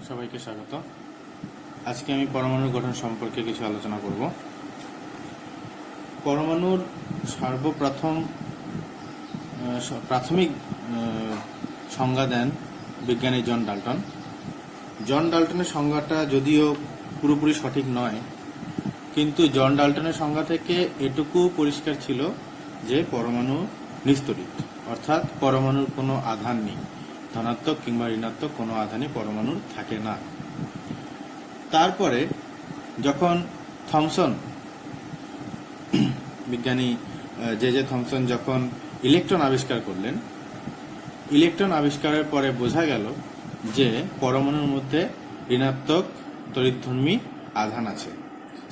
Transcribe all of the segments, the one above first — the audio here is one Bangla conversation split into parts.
সবাইকে স্বাগত। আজকে আমি পরমাণুর গঠন সম্পর্কে কিছু আলোচনা করব। পরমাণুর সর্বপ্রথম প্রাথমিক সংজ্ঞা দেন বিজ্ঞানী জন ডাল্টন। জন ডাল্টনের সংজ্ঞাটা যদিও পুরোপুরি সঠিক নয়, কিন্তু জন ডাল্টনের সংজ্ঞা থেকে এটুকু পরিষ্কার ছিল যে পরমাণু নিস্তড়িত, অর্থাৎ পরমাণুর কোনো আধান নেই, ধনাত্মক কিংবা ঋণাত্মক কোনো আধানই পরমাণুর থাকে না। তারপরে যখন থমসন বিজ্ঞানী জে থমসন যখন ইলেকট্রন আবিষ্কার করলেন, ইলেকট্রন আবিষ্কারের পরে বোঝা গেল যে পরমাণুর মধ্যে ঋণাত্মক তড়িৎধর্মী আধান আছে।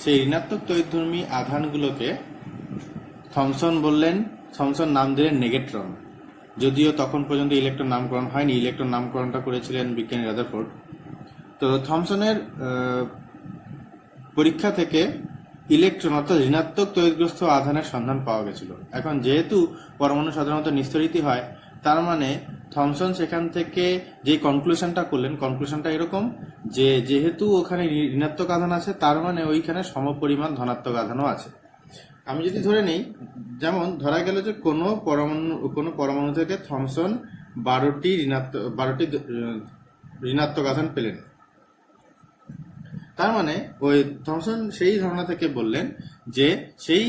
সেই ঋণাত্মক তড়িৎধর্মী আধানগুলোকে থমসন নাম দিলেন নেগেট্রন। যদিও তখন পর্যন্ত ইলেকট্রন নামকরণ হয়নি, ইলেকট্রন নামকরণটা করেছিলেন বিজ্ঞানী রাদারফোর্ড। তো থমসনের পরীক্ষা থেকে ইলেকট্রন অর্থাৎ ঋণাত্মক তড়িৎগ্রস্ত আধানের সন্ধান পাওয়া গেছিল। এখন যেহেতু পরমাণু সাধারণত নিস্তড়িতই হয়, তার মানে থমসন সেখান থেকে যে কনক্লুশনটা করলেন, কনক্লুশনটা এরকম যে যেহেতু ওখানে ঋণাত্মক আধান আছে, তার মানে ওইখানে সমপরিমাণ ধনাত্মক আধানও আছে। আমি যদি ধরে নিই, যেমন ধরা গেল যে কোনো পরমাণু থেকে থমসন 12টি ঋণাত্মক আধান পেলেন। তার মানে ওই থমসন সেই ধারণা থেকে বললেন যে সেই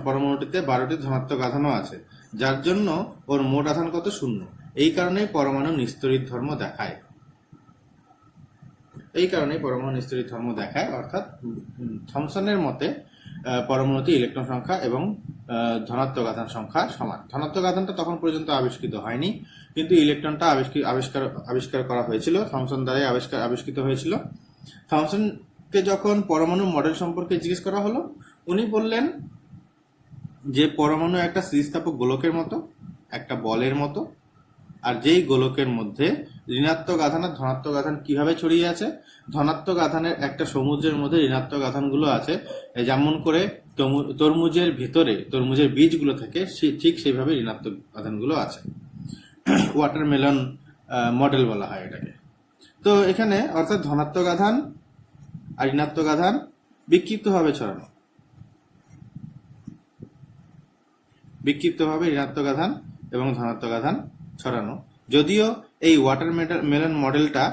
পরমাণুটিতে 12টি ধনাত্মক আধানও আছে, যার জন্য ওর মোট আধান কত? 0। এই কারণেই পরমাণু নিস্তড়িত ধর্ম দেখায়। অর্থাৎ থমসনের মতে পরমাণুতে ইলেকট্রন সংখ্যা এবং ধনাত্মক আধান সংখ্যা সমান। ধনাত্মক আধানটা তখন পর্যন্ত আবিষ্কৃত হয়নি, কিন্তু ইলেকট্রনটা আবিষ্কার করা হয়েছিল, থমসন দ্বারাই আবিষ্কৃত হয়েছিল। থমসনকে যখন পরমাণু মডেল সম্পর্কে জিজ্ঞেস করা হলো, উনি বললেন যে পরমাণু একটা স্থিতিস্থাপক গোলকের মতো, একটা বলের মতো, আর যেই গোলকের মধ্যে ঋণাত্মক আধান আর ধনাত্মক আধান কিভাবে ছড়িয়ে আছে, ধনাত্মক আধানের একটা সমুদ্রের মধ্যে ঋণাত্মক আধানগুলো আছে, যেমন করে তরমুজের ভিতরে তরমুজের বীজগুলো থাকে, ঠিক সেইভাবে ঋণাত্মক আধানগুলো আছে। ওয়াটারমেলন মডেল বলা হয় এটাকে। তো এখানে অর্থাৎ ধনাত্মক আধান আর ঋণাত্মক আধান বিক্ষিপ্তভাবে ঋণাত্মক আধান এবং ধনাত্মক আধান ছড়ানো। যদিও এই ওয়াটারমেলন মডেলটা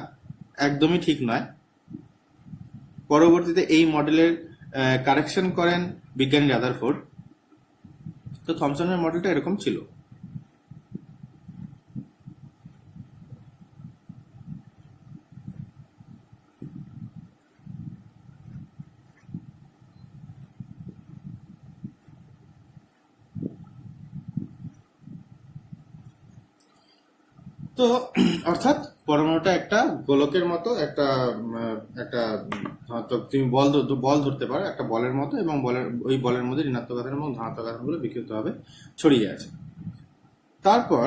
একদমই ঠিক নয়। পরবর্তীতে এই মডেলের কারেকশন করেন বিজ্ঞানী রাদারফোর্ড। তো থমসনের মডেলটা এরকম ছিল। তো অর্থাৎ পরমাণুটা একটা গোলকের মতো, একটা তুমি বল ধরতে পারো, একটা বলের মতো, এবং ওই বলের মধ্যে ঋণাত্মক আধান এবং ধনাত্মক আধানগুলো বিক্ষিপ্তভাবে ছড়িয়ে আছে। তারপর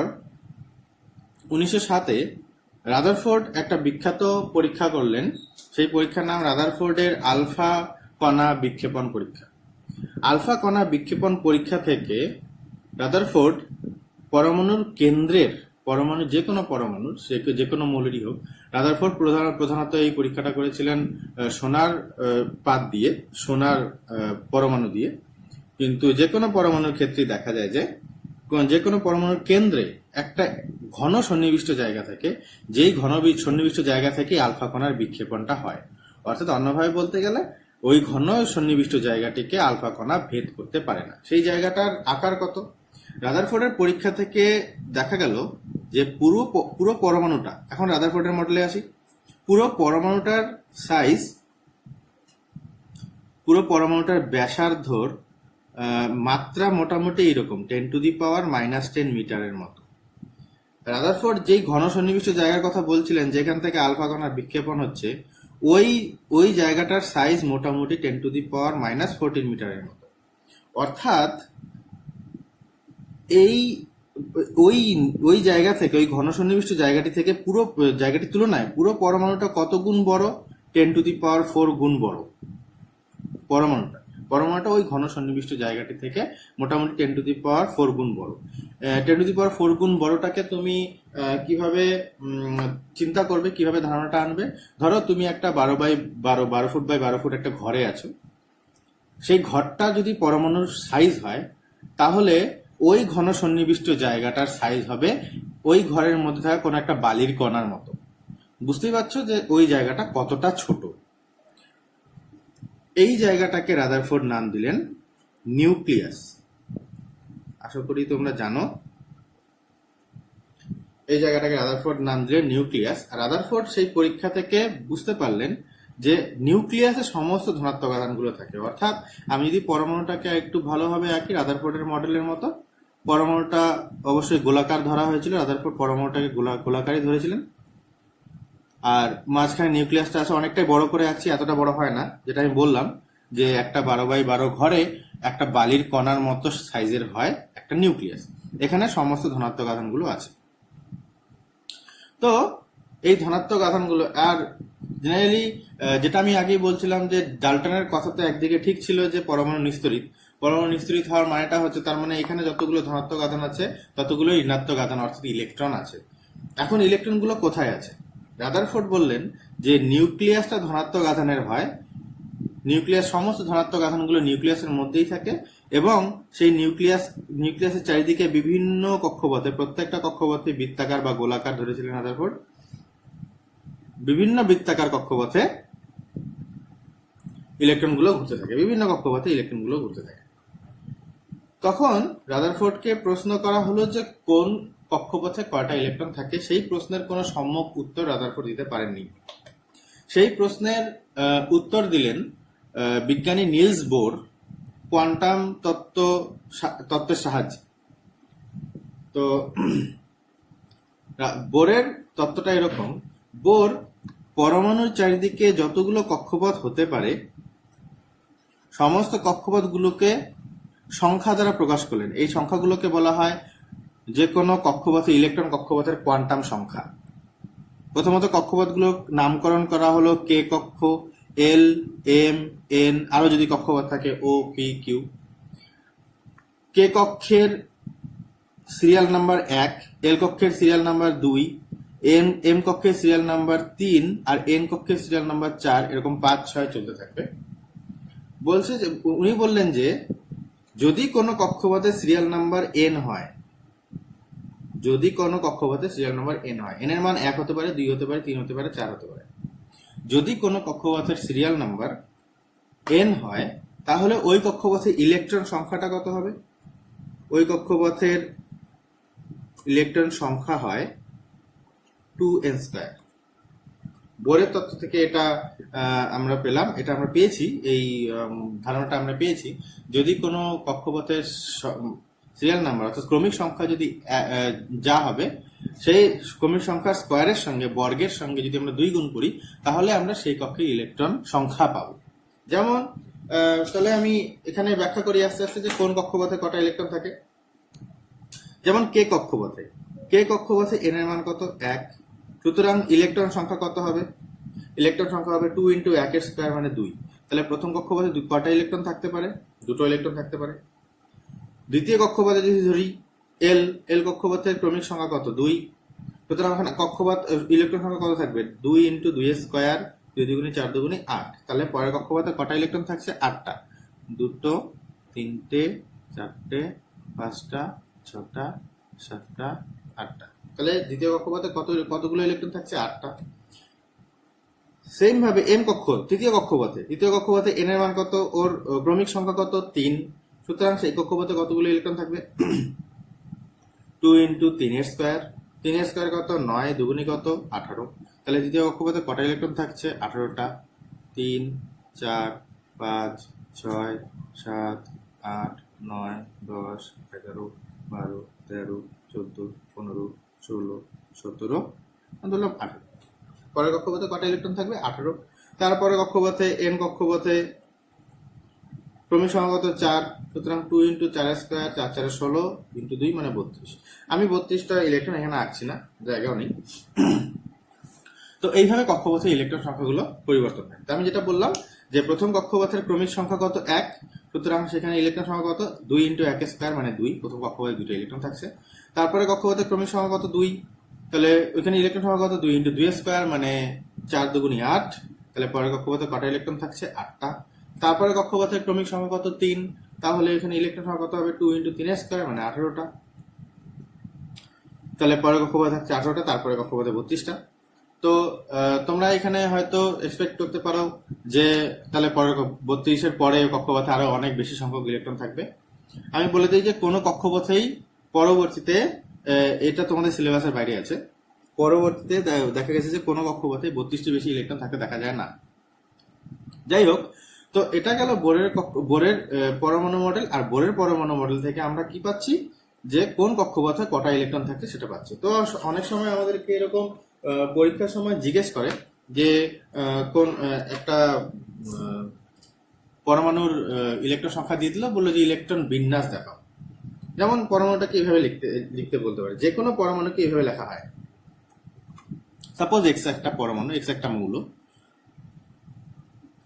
1907-এ রাদারফোর্ড একটা বিখ্যাত পরীক্ষা করলেন। সেই পরীক্ষার নাম রাদারফোর্ডের আলফা কণা বিক্ষেপণ পরীক্ষা। আলফা কণা বিক্ষেপণ পরীক্ষা থেকে রাদারফোর্ড পরমাণুর কেন্দ্রের যে কোনো মৌলেরই হোক, রাদারফোর্ড প্রধানত এই পরীক্ষাটা করেছিলেন সোনার পাত দিয়ে, সোনার পরমাণু দিয়ে। কিন্তু যে কোনো পরমাণুর ক্ষেত্রে দেখা যায় যে যে কোনো পরমাণুর কেন্দ্রে একটা ঘন সন্নিবিষ্ট জায়গা থাকে, যেই ঘন সন্নিবিষ্ট জায়গা থেকে আলফা কণার বিক্ষেপণটা হয়। অর্থাৎ অন্যভাবে বলতে গেলে ওই ঘন সন্নিবিষ্ট জায়গাটিকে আলফা কণা ভেদ করতে পারে না। সেই জায়গাটার আকার কত? রাদারফোর্ডের পরীক্ষা থেকে দেখা গেল যে পুরো পরমাণুটা, এখন রাদারফোর্ডের মডেলে আসি, পুরো পরমাণুটার ব্যাসার্ধর মাত্রা মোটামুটি এইরকম 10⁻⁻10 মিটারের মতো। রাদারফোর্ড যেই ঘন সন্নিবিষ্ট জায়গার কথা বলছিলেন, যেখান থেকে আলফা কণার বিক্ষেপণ হচ্ছে, ওই জায়গাটার সাইজ মোটামুটি 10⁻⁻14 মিটারের মতো। অর্থাৎ ওই জায়গা থেকে, ওই ঘন সন্নিবিষ্ট জায়গাটি থেকে পুরো জায়গাটির তুলনায় পুরো পরমাণুটা কত গুণ বড়? 10⁻⁴ গুণ বড় পরমাণুটা। পরমাণুটা ওই ঘন সন্নিবিষ্ট জায়গাটি থেকে মোটামুটি 10⁴ গুণ বড়। 10⁴ গুণ বড়টাকে তুমি কিভাবে চিন্তা করবে, কিভাবে ধারণাটা আনবে? ধরো তুমি একটা 12 ফুট বাই 12 ফুট একটা ঘরে আছো। সেই ঘরটা যদি পরমাণুর সাইজ হয়, তাহলে ওই ঘন সন্নিবিষ্ট জায়গাটার সাইজ হবে ওই ঘরের মধ্যে থাকা কোনো একটা বালির কণার মতো। বুঝতেই পারছো যে ওই জায়গাটা কতটা ছোট। এই জায়গাটাকে রাদারফোর্ড নাম দিলেন নিউক্লিয়াস। আশা করি তোমরা জানো এই জায়গাটাকে রাদারফোর্ড নাম দিলেন নিউক্লিয়াস। রাদারফোর্ড সেই পরীক্ষা থেকে বুঝতে পারলেন যে নিউক্লিয়াসে সমস্ত ধনাত্মক আধানগুলো থাকে। অর্থাৎ আমি যদি পরমাণুটাকে একটু ভালোভাবে আঁকি রাদারফোর্ডের মডেলের মতো, পরমাণুটা অবশ্যই গোলাকার ধরা হয়েছিল, রাদারফোর্ড পরমাণুটাকে গোলাকারই ধরেছিলেন। আর মাঝখানে নিউক্লিয়াসটা আছে, অনেকটাই বড় করে আঁকছি, এতটা বড় হয় না। যেটা আমি বললাম যে একটা 12 × 12 ঘরে একটা বালির কণার মতো সাইজের হয় একটা নিউক্লিয়াস। এখানে সমস্ত ধনাত্মক আধানগুলো আছে। তো এই ধনাত্মক আধানগুলো, আর জেনারেলি যেটা আমি আগেই বলছিলাম যে ডাল্টনের কথা তো একদিকে ঠিক ছিল যে পরমাণু নিস্তড়িত। পরমাণু নিস্তড়িত হওয়ার মানেটা হচ্ছে তার মানে এখানে যতগুলো ধনাত্মক আধান আছে ততগুলো ঋণাত্মক আধান অর্থাৎ ইলেকট্রন আছে। এখন ইলেকট্রনগুলো কোথায় আছে? রাদারফোর্ড বললেন যে নিউক্লিয়াসটা ধনাত্মক আধানের হয়, নিউক্লিয়াস সমস্ত ধনাত্মক আধানগুলো নিউক্লিয়াসের মধ্যেই থাকে, এবং সেই নিউক্লিয়াসের চারিদিকে বিভিন্ন কক্ষপথে, প্রত্যেকটা কক্ষপথে বৃত্তাকার বা গোলাকার ধরেছিলেন রাদারফোর্ড, বিভিন্ন বৃত্তাকার কক্ষপথে ইলেকট্রনগুলো ঘুরতে থাকে, বিভিন্ন কক্ষপথে ইলেকট্রনগুলো ঘুরতে থাকে। তখন রাদারফোর্ডকে প্রশ্ন করা হলো যে কোন কক্ষপথে কয়টা ইলেকট্রন থাকে। সেই প্রশ্নের কোনো সম্যক উত্তর রাদারফোর্ড দিতে পারেননি। সেই প্রশ্নের উত্তর দিলেন বিজ্ঞানী নিলস বোর কোয়ান্টাম তত্ত্বের সাহায্যে। তো বোরের তত্ত্বটা এরকম, বোর পরমাণুর চারিদিকে যতগুলো কক্ষপথ হতে পারে সমস্ত কক্ষপথগুলোকে সংখ্যা দ্বারা প্রকাশ করলেন। এই সংখ্যাগুলোকে বলা হয় যে কোনো কক্ষপথে ইলেকট্রন কক্ষপথের কোয়ান্টাম সংখ্যা। প্রথমত কক্ষপথগুলোর নামকরণ করা হলো কে কক্ষ, এল, এম, এন, আরো যদি কক্ষপথ থাকে ও, পি, কিউ। কে কক্ষের সিরিয়াল নাম্বার 1, এল কক্ষের সিরিয়াল নাম্বার 2, এম কক্ষের সিরিয়াল নাম্বার 3, আর এন কক্ষের সিরিয়াল নাম্বার 4, এরকম 5, 6 চলতে থাকবে। বলছে যে উনি বললেন যে যদি কোনো কক্ষপথে সিরিয়াল নাম্বার এন হয়, যদি কোনো কক্ষপথে সিরিয়াল নাম্বার এন হয়, এন এর মান 1 হতে পারে, 2 হতে পারে, 3 হতে পারে, 4 হতে পারে। যদি কোনো কক্ষপথের সিরিয়াল নাম্বার এন হয়, তাহলে ওই কক্ষপথে ইলেকট্রন সংখ্যাটা কত হবে? ওই কক্ষপথের ইলেকট্রন সংখ্যা হয় 2n²। বোরের তত্ত্ব থেকে এটা আমরা পেলাম, এটা আমরা পেয়েছি, এই ধারণাটা আমরা পেয়েছি। যদি কোনো কক্ষপথের সিরিয়াল নাম্বার অর্থাৎ ক্রমিক সংখ্যা যদি যা হবে, সেই ক্রমিক সংখ্যার স্কোয়ারের সঙ্গে, বর্গের সঙ্গে যদি আমরা 2 গুণ করি, তাহলে আমরা সেই কক্ষে ইলেকট্রন সংখ্যা পাবো। যেমন তাহলে আমি এখানে ব্যাখ্যা করি আস্তে আস্তে যে কোন কক্ষপথে কটা ইলেকট্রন থাকে। যেমন কে কক্ষপথে এন এর মান কত? 1। সুতরাং ইলেকট্রন সংখ্যা কত হবে? ইলেকট্রন সংখ্যা হবে 2 × 1² মানে 2। তাহলে প্রথম কক্ষপথে কটা ইলেকট্রন থাকতে পারে? 2টো ইলেকট্রন থাকতে পারে। দ্বিতীয় কক্ষপথে যদি ধরি এল কক্ষপথের ক্রমিক সংখ্যা কত? 2। সুতরাং ওখানে কক্ষপথ ইলেকট্রন সংখ্যা কত থাকবে? 2 × 2² 2 × 4 × 8। তাহলে পরের কক্ষপথে কটা ইলেকট্রন থাকছে? 8টা। 2টো, 3টে, 4টে, 5টা, 6টা, 7টা, 8টা। তাহলে দ্বিতীয় কক্ষপথে কতগুলো ইলেকট্রন থাকছে? 8টা। সেম ভাবে তৃতীয় কক্ষপথে এন এর মান কত? ওর ক্রমিক সংখ্যা কত? 3। সুতরাং সেই কক্ষপথে কতগুলো ইলেকট্রন থাকবে? 2 × 3² 3² কত? 9, 2 কত? 18। তাহলে দ্বিতীয় কক্ষপথে কটা ইলেকট্রন থাকছে? 18টা। 3, 4, 5, 6, 7, 8, 9, 10, 11, 12, 13, 14, 15, 16, 17, 18। পরের কক্ষপথে কটা ইলেকট্রন থাকবে? 18। তারপরে কক্ষপথে এন কক্ষপথে ক্রমিক সংখ্যা কত? 4। সুতরাং 2 × 4², 4 4 16 × 2 মানে 32। আমি 32টা ইলেকট্রন এখানে আঁকছি না, জায়গাও নেই। তো এইভাবে কক্ষপথে ইলেকট্রন সংখ্যাগুলো পরিবর্তন হয়। তো আমি যেটা বললাম যে প্রথম কক্ষপথের ক্রমিক সংখ্যা কত 1, সুতরাং সেখানে ইলেকট্রন সংখ্যা কত 2 × 1 স্কয়ার মানে 2, প্রথম কক্ষপথে দুটো ইলেকট্রন থাকছে। তারপরে কক্ষপথের ক্রমিক সংখ্যা কত 2, তাহলে ওইখানে ইলেকট্রন সংখ্যা কত 2 × 2 স্কয়ার মানে 4 × 2 = 8, তাহলে পরের কক্ষপথে কটা ইলেকট্রন থাকছে 8টা। তারপরে কক্ষপথের ক্রমিক সংখ্যা কত 3, তাহলে এখানে ইলেকট্রন সংখ্যা কত হবে 2 × 3 স্কয়ার মানে 18টা, তাহলে পরের কক্ষপথে থাকছে 18টা, তারপরে কক্ষপথে 32টা। তো তোমরা এখানে হয়তো এক্সপেক্ট করতে পারো যে তাহলে পরে 32-এর পরে কক্ষপথে আরো অনেক বেশি সংখ্যক ইলেকট্রন থাকবে। আমি বলে দিই যে কোনো কক্ষপথেই পরবর্তীতে, এটা তোমাদের সিলেবাসের বাইরে আছে, পরবর্তীতে দেখা গেছে যে কোনো কক্ষপথে 32টি বেশি ইলেকট্রন থাকতে দেখা যায় না। যাই হোক, তো এটা গেল বোরের পরমাণু মডেল। আর বোরের পরমাণু মডেল থেকে আমরা কি পাচ্ছি যে কোন কক্ষপথে কটা ইলেকট্রন থাকে সেটা পাচ্ছি। তো অনেক সময় আমাদেরকে এরকম পরীক্ষার সময় জিজ্ঞেস করে যে কোন একটা পরমাণুর ইলেকট্রন সংখ্যা দিয়ে দিল, বললো যে ইলেকট্রন বিন্যাস দেখাও। যেমন পরমাণুটাকে এইভাবে লিখতে বলতে পারে, যে কোনো পরমাণুকে এইভাবে লেখা হয়। সাপোজ এক্স একটা পরমাণু, এক্স একটা মৌল,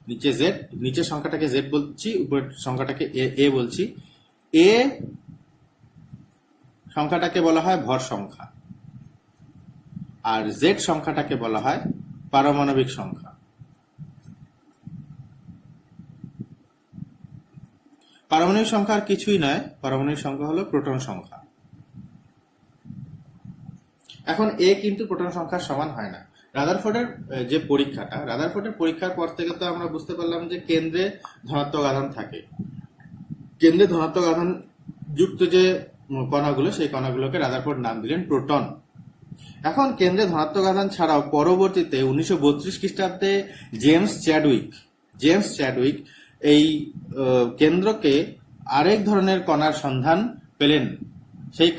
নিচে জেড, নিচের সংখ্যাটাকে জেড বলছি, উপরের সংখ্যাটাকে এ বলছি। এ সংখ্যাটাকে বলা হয় ভর সংখ্যা, আর জেড সংখ্যাটাকে বলা হয় পারমাণবিক সংখ্যা। পারমাণবিক সংখ্যা আর কিছুই নয়, পারমাণবিক সংখ্যা হলো প্রোটন সংখ্যা। এখন এ কিন্তু প্রোটন সংখ্যার সমান হয় না। রাদারফোর্ডের যে পরীক্ষাটা, রাদারফোর্ডের পরীক্ষার পর থেকে তো আমরা বুঝতে পারলাম যে কেন্দ্রে ধনাত্মক আধান থাকে। কেন্দ্রে ধনাত্মক আধান যুক্ত যে কণাগুলো, সেই কণাগুলোকে রাদারফোর্ড নাম দিলেন প্রোটন। এখন কেন্দ্রে ধনাত্মক আধান ছাড়াও পরবর্তীতে 1932 খ্রিস্টাব্দে জেমস চ্যাডউইক এই কেন্দ্রকে আরেক ধরনের কণার সন্ধান পেলেন। সেই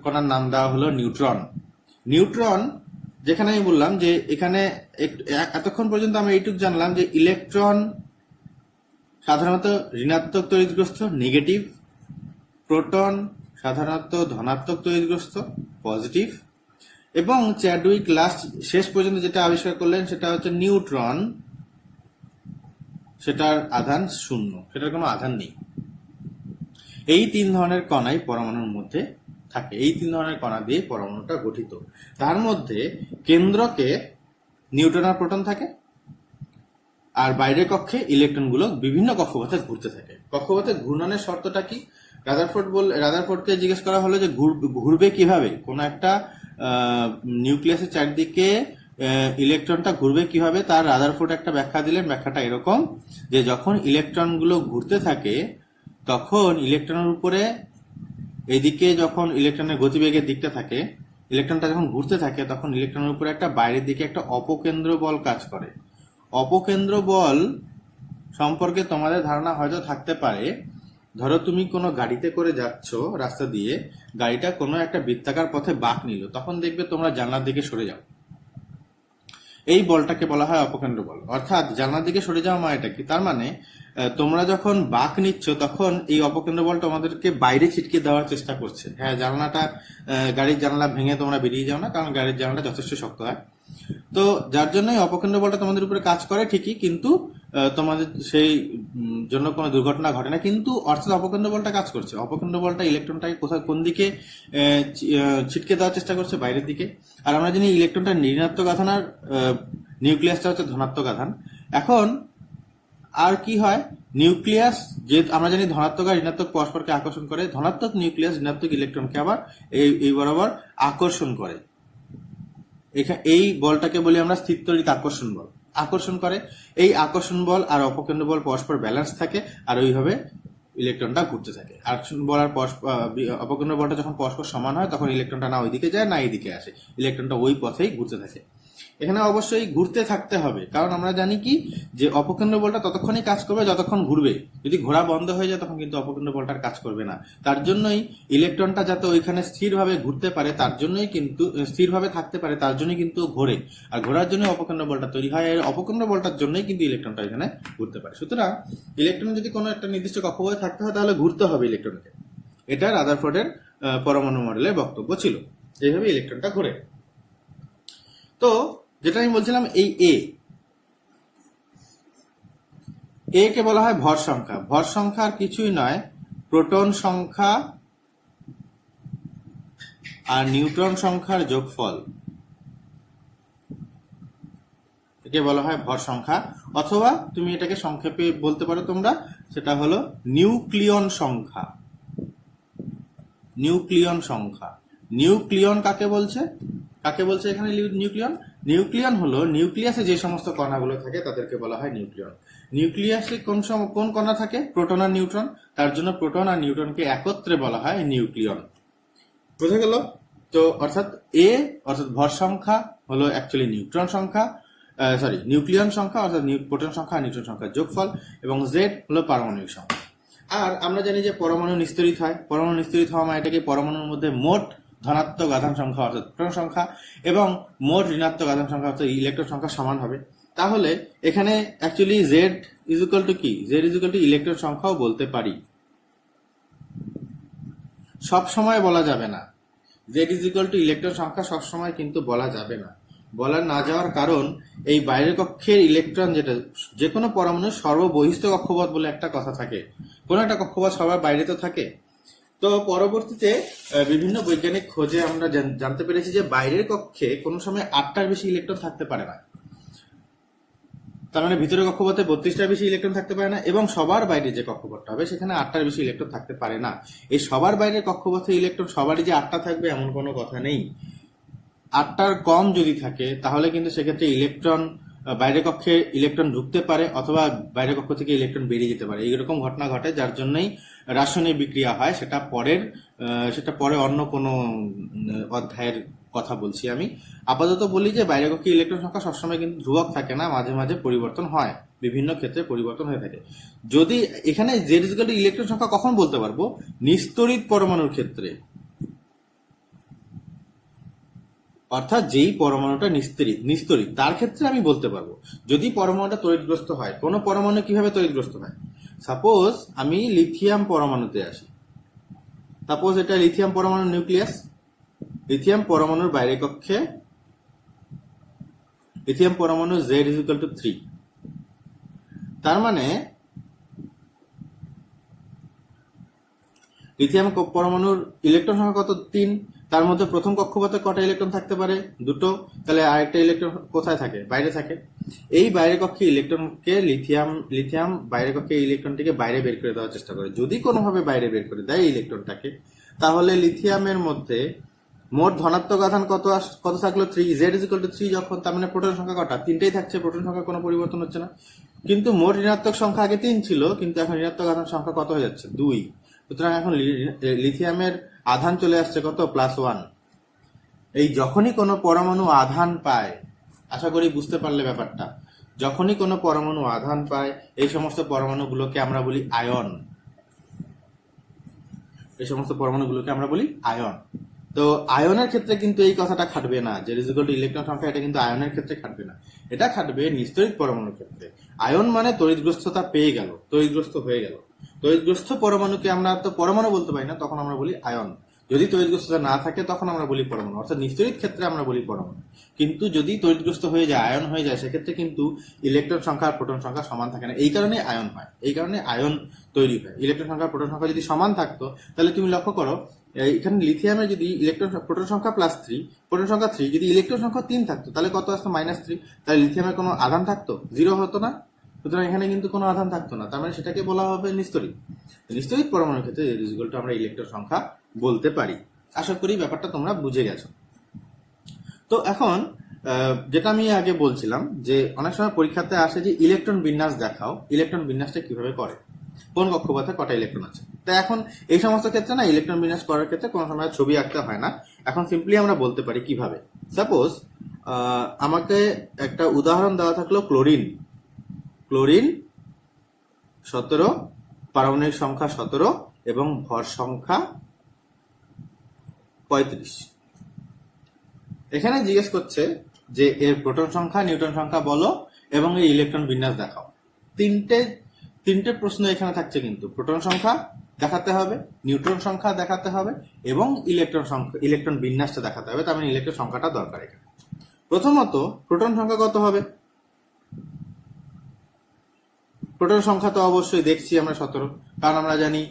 কণার নাম দেওয়া হলো নিউট্রন। যেখানে আমি বললাম যে এখানে এতক্ষণ পর্যন্ত আমরা এইটুকু জানলাম যে ইলেকট্রন সাধারণত ঋণাত্মক তড়িৎগ্রস্ত নেগেটিভ, প্রোটন সাধারণত ধনাত্মক তড়িৎগ্রস্ত পজিটিভ, এবং চ্যাডউইক শেষ পর্যন্ত যেটা আবিষ্কার করলেন সেটা হচ্ছে নিউট্রন, সেটার আধান 0, সেটার কোনো আধান নেই। এই 3 ধরনের কণাই পরমাণুর মধ্যে থাকে, এই 3 ধরনের কণা দিয়ে পরমাণুটা গঠিত। তার মধ্যে কেন্দ্রকে নিউট্রন আর প্রোটন থাকে, আর বাইরের কক্ষে ইলেকট্রনগুলো বিভিন্ন কক্ষপথে ঘুরতে থাকে। কক্ষপথে ঘূর্ণনের শর্তটা কি? রাদারফোর্ডকে জিজ্ঞেস করা হলো যে ঘুরবে কিভাবে, কোন একটা নিউক্লিয়াসের চারদিকে ইলেকট্রনটা ঘুরবে কিভাবে, তার রাদারফোর্ড একটা ব্যাখ্যা দিলেন। ব্যাখ্যাটা এরকম যে যখন ইলেকট্রনগুলো ঘুরতে থাকে তখন ইলেকট্রনের উপরে এইদিকে, যখন ইলেকট্রনের গতিবেগের দিকটা থাকে, ইলেকট্রনটা যখন ঘুরতে থাকে তখন ইলেকট্রনের উপরে একটা বাইরের দিকে একটা অপকেন্দ্র বল কাজ করে। অপকেন্দ্র বল সম্পর্কে তোমাদের ধারণা হয়তো থাকতে পারে। ধরো তুমি কোনো গাড়িতে করে যাচ্ছ রাস্তা দিয়ে, গাড়িটা কোনো একটা বৃত্তাকার পথে বাঁক নিল, তখন দেখবে তোমরা জানলার দিকে সরে যাও। এই বলটাকে বলা হয় অপকেন্দ্র বল। অর্থাৎ জানলার দিকে সরে যাওয়া মানে এটা কি? তার মানে তোমরা যখন বাঁক নিচ্ছ তখন এই অপকেন্দ্র বলটা আমাদেরকে বাইরে ছিটকে দেওয়ার চেষ্টা করছে। হ্যাঁ, গাড়ির জানলা ভেঙে তোমরা বেরিয়ে যাও না, কারণ গাড়ির জানলাটা যথেষ্ট শক্ত হয়। তো যার জন্যই অপকেন্দ্র বলটা তোমাদের উপরে কাজ করে ঠিকই, কিন্তু তোমাদের সেই জন্য কোনো দুর্ঘটনা ঘটে না। কিন্তু অর্থাৎ অপকেন্দ্র বলটা কাজ করছে, অপকেন্দ্র বলটা ইলেকট্রনটাকে কোন দিকে ছিটকে দেওয়ার চেষ্টা করছে? বাইরের দিকে। আর আমরা জানি ইলেকট্রনটা ঋণাত্মক আধান আর নিউক্লিয়াসটা হচ্ছে ধনাত্মক আধান। এখন আর কি হয়, নিউক্লিয়াস যে আমরা জানি ধনাত্মক আর ঋণাত্মক পরস্পরকে আকর্ষণ করে, ধনাত্মক নিউক্লিয়াস ঋণাত্মক ইলেকট্রনকে আবার এই বরাবর আকর্ষণ করে। এই বলটাকে বলি আমরা স্থির তড়িৎ আকর্ষণ বল। আকর্ষণ করে, এই আকর্ষণ বল আর অপকেন্দ্র বল পরস্পর ব্যালেন্স থাকে, আর ওইভাবে ইলেকট্রনটা ঘুরতে থাকে। আকর্ষণ বল আর অপকেন্দ্র বলটা যখন পরস্পর সমান হয় তখন ইলেকট্রনটা না ওইদিকে যায় না এইদিকে আসে, ইলেকট্রনটা ওই পথেই ঘুরতে থাকে। এখানে অবশ্যই ঘুরতে থাকতে হবে, কারণ আমরা জানি কি যে অপকেন্দ্র বলটা ততক্ষণই কাজ করবে যতক্ষণ ঘুরবে। যদি ঘোরা বন্ধ হয়ে যায় তখন কিন্তু অপকেন্দ্র বলটার কাজ করবে না। তার জন্যই ইলেকট্রনটা যাতে ওইখানে স্থিরভাবে ঘুরতে পারে, তার জন্যই কিন্তু স্থিরভাবে থাকতে পারে, তার জন্যই কিন্তু ঘোরে। আর ঘোরার জন্য অপকেন্দ্র বলটা তৈরি হয়, আর অপকেন্দ্র বলটার জন্যই কিন্তু ইলেকট্রনটা এখানে ঘুরতে পারে। সুতরাং ইলেকট্রন যদি কোনো একটা নির্দিষ্ট কক্ষপথে থাকতে হয় তাহলে ঘুরতে হবে ইলেকট্রনকে। এটা রাদারফোর্ডের পরমাণু মডেলের বক্তব্য ছিল, এইভাবে ইলেকট্রনটা ঘোরে। তো যেটা আমি বলছিলাম, এই এ কে বলা হয় ভর সংখ্যা। ভর সংখ্যা আর কিছুই নয়, প্রোটন সংখ্যা আর নিউট্রন সংখ্যার যোগফল, একে বলা হয় ভর সংখ্যা। অথবা তুমি এটাকে সংক্ষেপে বলতে পারো তোমরা, সেটা হলো নিউক্লিয়ন সংখ্যা। নিউক্লিয়ন সংখ্যা। নিউক্লিয়ন কাকে বলছে? কাকে বলছে এখানে নিউক্লিয়ন? নিউক্লিয়ন হলো নিউক্লিয়াসে যে সমস্ত কণাগুলো থাকে তাদেরকে বলা হয় নিউক্লিয়ন। নিউক্লিয়াসে কোন কণা থাকে? প্রোটন আর নিউট্রন। তার জন্য প্রোটন আর নিউট্রনকে একত্রে বলা হয় নিউক্লিয়ন। বোঝা গেল? তো অর্থাৎ অর্থাৎ ভর সংখ্যা হলো অ্যাকচুয়ালি নিউট্রন সংখ্যা, নিউক্লিয়ন সংখ্যা অর্থাৎ প্রোটন সংখ্যা আর নিউট্রন সংখ্যার যোগফল, এবং জেড হলো পারমাণবিক সংখ্যা। আর আমরা জানি যে পরমাণু নিস্তড়িত হয়। পরমাণু নিস্তড়িত হওয়া মানে এটাকে পরমাণুর মধ্যে মোট ধনাত্মক আধান সংখ্যা অর্থাৎ প্রোটন সংখ্যা এবং মোট ঋণাত্মক আধান সংখ্যা অর্থাৎ ইলেকট্রন সংখ্যা সমান হবে। তাহলে এখানে actually Z is equal to কি? Z is equal to electron সংখ্যাও বলতে পারি। সব সময় বলা যাবে না। Z is equal to electron সংখ্যা সব সময় কিন্তু বলা যাবে না। বলা না যাওয়ার কারণ, এই বাইরের কক্ষের ইলেকট্রন যেটা, যে কোনো পরমাণুর সর্ববহিস্থ কক্ষপথ বলে একটা কথা থাকে। কোনো একটা কক্ষপথ সবার বাইরে তো থাকে। তো পরবর্তীতে বিভিন্ন বৈজ্ঞানিক খোঁজে আমরা জানতে পেরেছি যে বাইরের কক্ষে কোনো সময় 8টার বেশি ইলেকট্রন থাকতে পারে না। তার মানে ভিতরের কক্ষপথে 32টার বেশি ইলেকট্রন থাকতে পারে না, এবং সবার বাইরে যে কক্ষপথটা হবে সেখানে 8টার বেশি ইলেকট্রন থাকতে পারে না। এই সবার বাইরের কক্ষপথে ইলেকট্রন সবারই যে 8টা থাকবে এমন কোনো কথা নেই। 8টার কম যদি থাকে তাহলে কিন্তু সেক্ষেত্রে ইলেকট্রন বাইরের কক্ষে ইলেকট্রন ঢুকতে পারে অথবা বাইরের কক্ষ থেকে ইলেকট্রন বেরিয়ে যেতে পারে। এইরকম ঘটনা ঘটে, যার জন্যই রাসায়নিক বিক্রিয়া হয়। সেটা পরে অন্য কোনো অধ্যায়ের কথা বলছি আমি। আপাতত বলি যে বাইরের কক্ষে ইলেকট্রন সংখ্যা সবসময় কিন্তু ধ্রুবক থাকে না, মাঝে মাঝে পরিবর্তন হয়, বিভিন্ন ক্ষেত্রে পরিবর্তন হয়ে থাকে। যদি এখানে Z is equal to electron সংখ্যা কখন বলতে পারবো? নিস্তড়িত পরমাণুর ক্ষেত্রে, অর্থাৎ যেই পরমাণুটা নিস্তড়িত তার ক্ষেত্রে আমি বলতে পারবো। যদি পরমাণুটা তড়িৎগ্রস্ত হয়, কোনো পরমাণু কিভাবে তড়িৎগ্রস্ত হয়? সাপোজ আমি লিথিয়াম পরমাণুতে আসি। সাপোজ এটা লিথিয়াম পরমাণুর নিউক্লিয়াস। লিথিয়াম পরমাণুর বাইরের কক্ষে লিথিয়াম পরমাণু জেড ইজ ইকুয়াল টু 3। তার মানে লিথিয়াম পরমাণুর ইলেকট্রন সংখ্যা কত? 3। তার মধ্যে প্রথম কক্ষপথে কটা ইলেকট্রন থাকতে পারে? 2টো। তাহলে আরেকটা ইলেকট্রন কোথায় থাকে? বাইরে থাকে। এই বাইরের কক্ষে ইলেকট্রনকে লিথিয়াম বাইরের কক্ষে ইলেকট্রনটিকে বাইরে বের করে দেওয়ার চেষ্টা করে। যদি কোনোভাবে বাইরে বের করে দেয় ইলেকট্রনটাকে, তাহলে লিথিয়ামের মধ্যে মোট ধনাত্মক আধান কত থাকলো? 3। জেড ইজ ইকুয়াল টু 3 যখন, তার মানে প্রোটন সংখ্যা কটা? 3টাই থাকছে। প্রোটন সংখ্যা কোনো পরিবর্তন হচ্ছে না। কিন্তু মোট ঋণাত্মক সংখ্যা আগে 3 ছিল, কিন্তু এখন ঋণাত্মক আধান সংখ্যা কত হয়ে যাচ্ছে? 2। সুতরাং এখন লিথিয়ামের আধান চলে আসছে কত? +1। এই যখনই কোনো পরমাণু আধান পায়, আশা করি বুঝতে পারলে ব্যাপারটা, যখনই কোনো পরমাণু আধান পায় এই সমস্ত পরমাণুগুলোকে আমরা বলি আয়ন। এই সমস্ত পরমাণুগুলোকে আমরা বলি আয়ন। তো আয়নের ক্ষেত্রে কিন্তু এই কথাটা খাটবে না, যে রেজিকল টু ইলেকট্রন সংখ্যা, এটা কিন্তু আয়নের ক্ষেত্রে খাটবে না। এটা খাটবে নিস্তড়িত পরমাণুর ক্ষেত্রে। আয়ন মানে তড়িৎগ্রস্ততা পেয়ে গেল, তড়িৎগ্রস্ত হয়ে গেল। তড়িৎগ্রস্ত পরমাণুকে আমরা তো পরমাণু বলতে পারি না, তখন আমরা বলি আয়ন। যদি তড়িৎগ্রস্ততা না থাকে তখন আমরা বলি পরমাণু, অর্থাৎ নিস্তড়িত ক্ষেত্রে আমরা বলি পরমাণু। কিন্তু যদি তড়িৎগ্রস্ত হয়ে যায়, আয়ন হয়ে যায়, সেক্ষেত্রে কিন্তু ইলেকট্রন সংখ্যা আর প্রোটন সংখ্যা সমান থাকে না। এই কারণে আয়ন হয়, এই কারণে আয়ন তৈরি হয়। ইলেকট্রন সংখ্যা প্রোটন সংখ্যা যদি সমান থাকতো, তাহলে তুমি লক্ষ্য করো এখানে লিথিয়ামে যদি প্রোটন সংখ্যা +3, প্রোটন সংখ্যা 3, যদি ইলেকট্রন সংখ্যা 3 থাকতো তাহলে কত আসতো? -3। তাহলে লিথিয়ামের কোনো আধান থাকতো? 0 হতো না। সুতরাং এখানে কিন্তু কোনো আধান থাকতো না, তার মানে সেটাকে বলা হবে নিস্তড়িত। নিস্তড়িত পরমাণুর ক্ষেত্রে রেজিকলটা আমরা ইলেকট্রন সংখ্যা বলতে পারি। আশা করি ব্যাপারটা তোমরা বুঝে গেছো। তো এখন যেটা আমি আগে বলছিলাম যে অনেক সময় পরীক্ষাতে আসে যে ইলেকট্রন বিন্যাস দেখাও, ইলেকট্রন বিন্যাসটা কিভাবে করে, কোন কক্ষপথে কটা ইলেকট্রন আছে। তাই এখন এই সমস্ত ক্ষেত্রে না, ইলেকট্রন বিন্যাস করার ক্ষেত্রে কোনো সময় ছবি আঁকতে হয় না। এখন সিম্পলি আমরা বলতে পারি কিভাবে। সাপোজ আমাকে একটা উদাহরণ দেওয়া থাকলো ক্লোরিন 17, পারমাণবিক সংখ্যা 17 এবং ভর সংখ্যা 35। এখানে জিজ্ঞেস করছে যে এর প্রোটন সংখ্যা, নিউট্রন সংখ্যা বলো এবং এই ইলেকট্রন বিন্যাস দেখাও। তিনটে প্রশ্ন এখানে থাকছে, কিন্তু প্রোটন সংখ্যা দেখাতে হবে, নিউট্রন সংখ্যা দেখাতে হবে এবং ইলেকট্রন বিন্যাসটা দেখাতে হবে। তার মানে ইলেকট্রন সংখ্যাটা দরকার এখানে। প্রথমত প্রোটন সংখ্যা কত হবে? প্রোটন সংখ্যা তো অবশ্যই দেখছি আমরা 17, কারণ আমরা জানি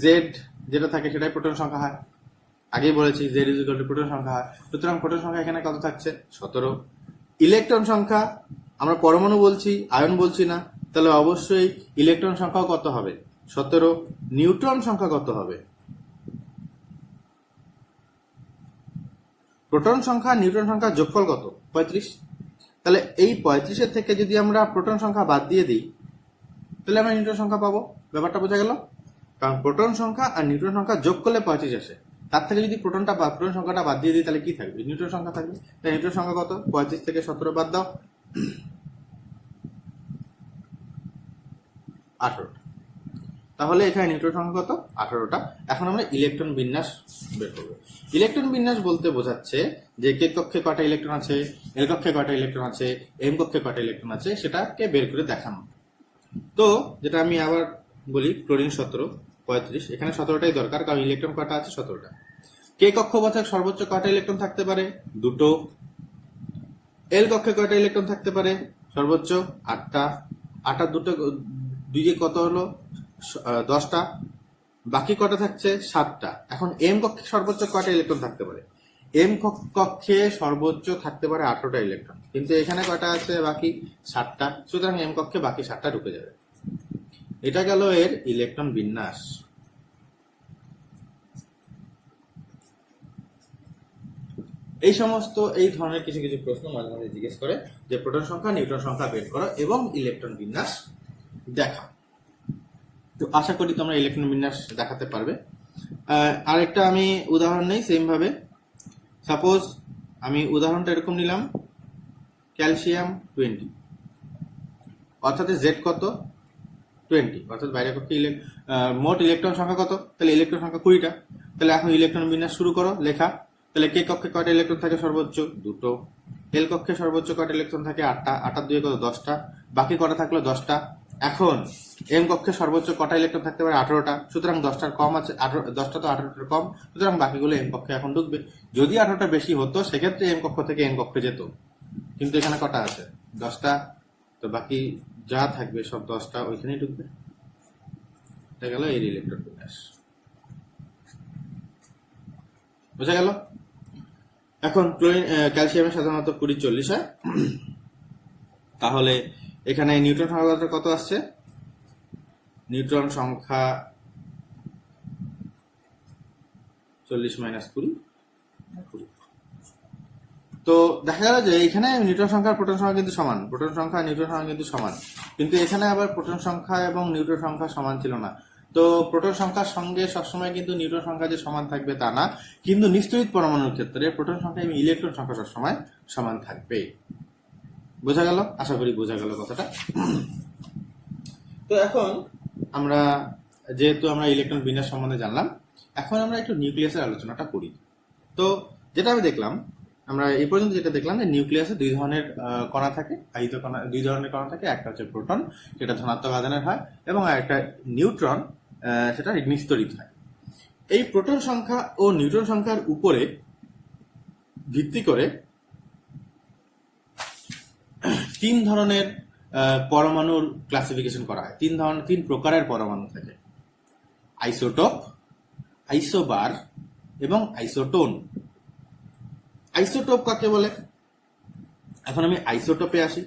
জেড যেটা থাকে সেটাই প্রোটন সংখ্যা হয়, আগেই বলেছি Z is equal two proton সংখ্যা হয়। সুতরাং প্রোটন সংখ্যা এখানে কত থাকছে? 17। ইলেকট্রন সংখ্যা আমরা পরমাণু বলছি, আয়ন বলছি না, তাহলে অবশ্যই ইলেকট্রন সংখ্যাও কত হবে? 17। নিউট্রন সংখ্যা কত হবে? প্রোটন সংখ্যা নিউট্রন সংখ্যা যোগফল কত? 35। তাহলে এই 35-এর থেকে যদি আমরা প্রোটন সংখ্যা বাদ দিয়ে দিই তাহলে আমরা নিউট্রন সংখ্যা পাবো। ব্যাপারটা বোঝা গেল? কারণ প্রোটন সংখ্যা আর নিউট্রন সংখ্যা যোগ করলে 35 আসে, তার থেকে যদি প্রোটন সংখ্যাটা বাদ দিয়ে দিই তাহলে কি থাকবে? নিউট্রন সংখ্যা থাকবে। তাই নিউট্রন সংখ্যা কত? 35 থেকে 17 বাদ দাও, 18টা। তাহলে এখানে নিউট্রন সংখ্যা কত? 18টা। এখন আমরা ইলেকট্রন বিন্যাস বের করবো। ইলেকট্রন বিন্যাস বলতে বোঝাচ্ছে যে কে কক্ষে কয়টা ইলেকট্রন আছে, এল কক্ষে কয়টা ইলেকট্রন আছে, এম কক্ষে কয়টা ইলেকট্রন আছে, সেটাকে বের করে দেখানো। তো যেটা আমি আবার বলি, ক্লোরিন 17, 35, এখানে 17টাই দরকার, কারণ ইলেকট্রন কয়টা আছে? 17টা। কে কক্ষপথে সর্বোচ্চ কয়টা ইলেকট্রন থাকতে পারে? 2টো। এল কক্ষে কয়টা ইলেকট্রন থাকতে পারে? সর্বোচ্চ 8টা। 8 আর 2 কত হলো? 10টা। বাকি কটা থাকছে? 7টা। এখন এম কক্ষে সর্বোচ্চ কয়টা ইলেকট্রন থাকতে পারে? এম কক্ষে সর্বোচ্চ থাকতে পারে 18টা ইলেকট্রন, কিন্তু এখানে কয়টা আছে? বাকি 7টা। সুতরাং এম কক্ষে বাকি 7টা ঢুকে যাবে। এটা গেল এর ইলেকট্রন বিন্যাস। এই সমস্ত এই ধরনের কিছু কিছু প্রশ্ন মাঝে মাঝে জিজ্ঞেস করে যে প্রোটন সংখ্যা নিউট্রন সংখ্যা বের করো এবং ইলেকট্রন বিন্যাস দেখা। তো আশা করি তোমরা ইলেকট্রন বিন্যাস দেখাতে পারবে। আরেকটা আমি উদাহরণ নেই সেম ভাবে। সাপোজ আমি উদাহরণটা এরকম নিলাম, ক্যালসিয়াম 20, অর্থাৎ জেড কত? 20, অর্থাৎ বাইরে কক্ষে মোট ইলেকট্রন সংখ্যা কত? তাহলে ইলেকট্রন সংখ্যা 20টা। তাহলে এখন ইলেকট্রন বিন্যাস শুরু করো লেখা। তাহলে কে কক্ষে কয়টা ইলেকট্রন থাকে সর্বোচ্চ? 2টো। এল কক্ষে সর্বোচ্চ কয়টা ইলেকট্রন থাকে? 8টা। 8 আর 2 কত? 10টা। বাকি কটা থাকলো? 10টা। এখন এম কক্ষে সর্বোচ্চ কটা ইলেকট্রন থাকতে পারে? 18টা। সুতরাং 10টার কম আছে, 10টা তো 18টার কম, সুতরাং বাকিগুলো এম কক্ষে এখন ঢুকবে। যদি 18টা বেশি হতো সেক্ষেত্রে এম কক্ষ থেকে এন কক্ষে যেত, কিন্তু এখানে কটা আছে? 10টা। তো বাকি যা থাকবে সব 10টা ওইখানেই ঢুকবে। এটা গেল এর ইলেকট্রন বিন্যাস। বোঝা গেল? এখন ক্যালসিয়ামের সাধারণত 20-40 হয়। তাহলে এখানে নিউট্রন সংখ্যা কত আসছে? নিউট্রন সংখ্যা 40 - 20। তো দেখা গেল যে এখানে নিউট্রন সংখ্যা প্রোটন সংখ্যা কিন্তু সমান, প্রোটন সংখ্যা নিউট্রন সংখ্যা কিন্তু সমান, কিন্তু এখানে আবার প্রোটন সংখ্যা এবং নিউট্রন সংখ্যা সমান ছিল না। তো প্রোটন সংখ্যার সঙ্গে সবসময় কিন্তু নিউট্রন সংখ্যা যে সমান থাকবে তা না, কিন্তু নিস্তড়িত পরমাণুর ক্ষেত্রে প্রোটন সংখ্যা এবং ইলেকট্রন সংখ্যা সবসময় সমান থাকবে। বোঝা গেল? আশা করি বোঝা গেল কথাটা। তো এখন আমরা যেহেতু আমরা ইলেকট্রন বিন্যাস সম্বন্ধে জানলাম, এখন আমরা একটু নিউক্লিয়াসের আলোচনাটা করি। তো যেটা আমি দেখলাম, আমরা এই পর্যন্ত যেটা দেখলাম যে নিউক্লিয়াসে 2 ধরনের কণা থাকে, আহিত কণা 2 ধরনের কণা থাকে। একটা হচ্ছে প্রোটন, যেটা ধনাত্মক আধানের হয়, এবং একটা নিউট্রন, সেটা নিস্তড়িত হয়। এই প্রোটন সংখ্যা ও নিউট্রন সংখ্যার উপরে ভিত্তি করে 3 ধরনের পরমাণুর ক্লাসিফিকেশন করা হয়। 3 প্রকারের পরমাণু থাকে: আইসোটোপ, আইসোবার এবং আইসোটোন। আইসোটোপ কাকে বলে? এখন আমি আইসোটোপে আসি।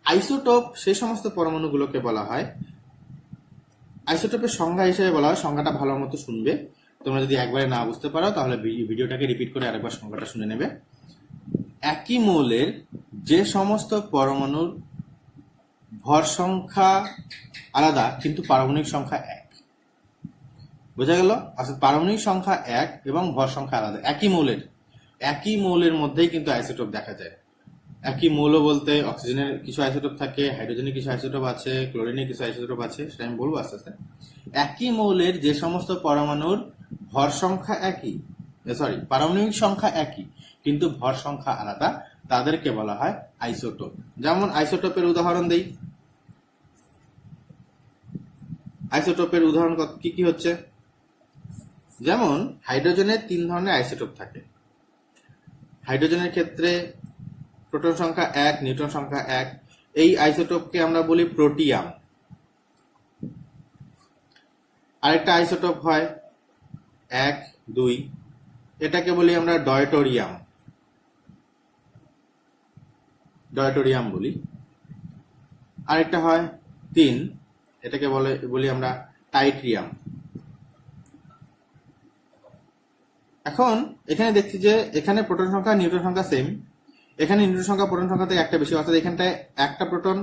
আইসোটোপ সেই সমস্ত পরমাণুগুলোকে বলা হয়, আইসোটোপের সংজ্ঞা হিসেবে বলা হয়, সংজ্ঞাটা ভালো মতো শুনবে। তোমরা যদি একবারে না বুঝতে পারো তাহলে ভিডিওটাকে রিপিট করে আরেকবার সংজ্ঞাটা শুনে নেবে। একই মৌলের যে সমস্ত পরমাণুর ভর সংখ্যা আলাদা কিন্তু পারমাণবিক সংখ্যা 1। বোঝা গেল? অর্থাৎ পারমাণবিক সংখ্যা 1 এবং ভর সংখ্যা আলাদা, একই মৌলের মধ্যেই কিন্তু আইসোটোপ দেখা যায়। একই মৌল বলতে অক্সিজেনের কিছু আইসোটোপ থাকে, হাইড্রোজেনের কিছু আইসোটোপ আছে, ক্লোরিনের কিছু আইসোটোপ আছে, সেটা আমি বলবো আস্তে আস্তে। একই মৌলের যে সমস্ত পরমাণুর ভর সংখ্যা একই, পারমাণবিক সংখ্যা একই কিন্তু ভর সংখ্যা আলাদা, তাদেরকে বলা হয় আইসোটোপ। যেমন আইসোটোপের উদাহরণ দেই। আইসোটোপের উদাহরণ কি কি হচ্ছে? যেমন হাইড্রোজেনের 3 ধরনের আইসোটোপ থাকে। হাইড্রোজেনের ক্ষেত্রে প্রোটন সংখ্যা 1, নিউট্রন সংখ্যা 1। এই আইসোটোপকে আমরা বলি প্রোটিয়াম। আরেকটা আইসোটোপ হয় 1, 2, এটাকে বলি আমরা ডয়টোরিয়াম বলি। আরেকটা হয় 3, এটাকে বলি আমরা টাইট্রিয়াম। এখন এখানে দেখছি যে এখানে প্রোটন সংখ্যা নিউট্রন সংখ্যা সেম, এখানে নিউট্রন সংখ্যা প্রোটন সংখ্যা থেকে একটা বেশি, অর্থাৎ এখানটায় একটা প্রোটন